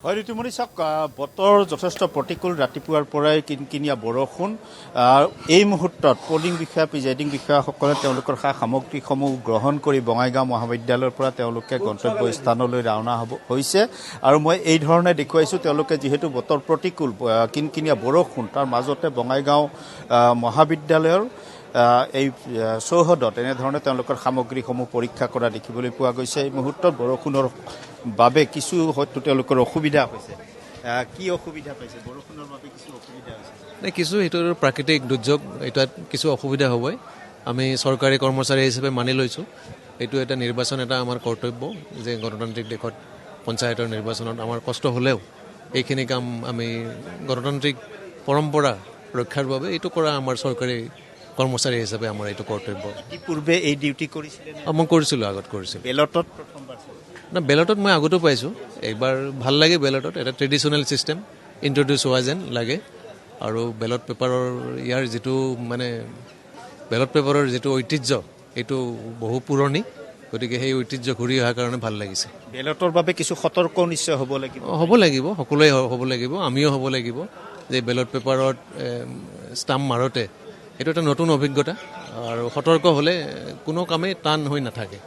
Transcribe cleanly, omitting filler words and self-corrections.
হয় ঋতুমণি চাওক বতৰ যথেষ্ট প্ৰতিকূল ৰাতিপুৱাৰ পৰাই কিনকিনীয়া বৰষুণ এই মুহূৰ্তত পলিং বিষয়া প্ৰিজাইডিং বিষয়াসকলে তেওঁলোকৰ সা সামগ্ৰীসমূহ গ্ৰহণ কৰি বঙাইগাঁও মহাবিদ্যালয়ৰ পৰা তেওঁলোকে গন্তব্য স্থানলৈ ৰাওনা হৈছে আৰু মই এই ধৰণে দেখুৱাইছোঁ তেওঁলোকে যিহেতু বতৰ প্ৰতিকূল কিনকিনীয়া বৰষুণ তাৰ মাজতে বঙাইগাঁও মহাবিদ্যালয়ৰ এই চৌহদত এনেধৰণে তেওঁলোকৰ সামগ্ৰীসমূহ পৰীক্ষা কৰা দেখিবলৈ পোৱা গৈছে। এই মুহূৰ্তত বৰষুণৰ বাবে কিছু হয়তো তেওঁলোকৰ অসুবিধা হৈছে। কি অসুবিধা পাইছে? বৰষুণৰ বাবে কিছু অসুবিধা হৈছে কিছু এইটো প্ৰাকৃতিক দুৰ্যোগ, এটাত কিছু অসুবিধা হ'বই। আমি চৰকাৰী কৰ্মচাৰী হিচাপে মানি লৈছোঁ। এইটো এটা নিৰ্বাচন, এটা আমাৰ কৰ্তব্য যে গণতান্ত্ৰিক দেশত পঞ্চায়তৰ নিৰ্বাচনত আমাৰ কষ্ট হ'লেও এইখিনি কাম আমি গণতান্ত্ৰিক পৰম্পৰা ৰক্ষাৰ বাবে এইটো কৰা আমাৰ চৰকাৰী কৰ্মচাৰী হিচাপে আমাৰ এইটো কৰ্তব্য। পূৰ্বে এই ডিউটি কৰিছিলে? মই কৰিছিলোঁ, আগত কৰিছিলোঁ। বেলটত প্ৰথমবাৰ? না, বেলটত মই আগতো পাইছোঁ। এইবাৰ ভাল লাগে বেলটত, এটা ট্ৰেডিশ্যনেল ছিষ্টেম ইণ্ট্ৰডিউচ হোৱা যেন লাগে। আৰু বেলট পেপাৰৰ ইয়াৰ যিটো বেলট পেপাৰৰ যিটো ঐতিহ্য এইটো বহু পুৰণি, গতিকে সেই ঐতিহ্য ঘূৰি অহাৰ কাৰণে ভাল লাগিছে। বেলটৰ বাবে কিছু সতৰ্ক নিশ্চয় হ'ব লাগিব? হ'ব লাগিব, সকলোৱে হ'ব লাগিব, আমিও হ'ব লাগিব যে বেলট পেপাৰত ষ্টাম্প মাৰোঁতে এইটো এটা নতুন অভিজ্ঞতা আৰু সতৰ্ক হ'লে কোনো কামেই টান হৈ নাথাকে।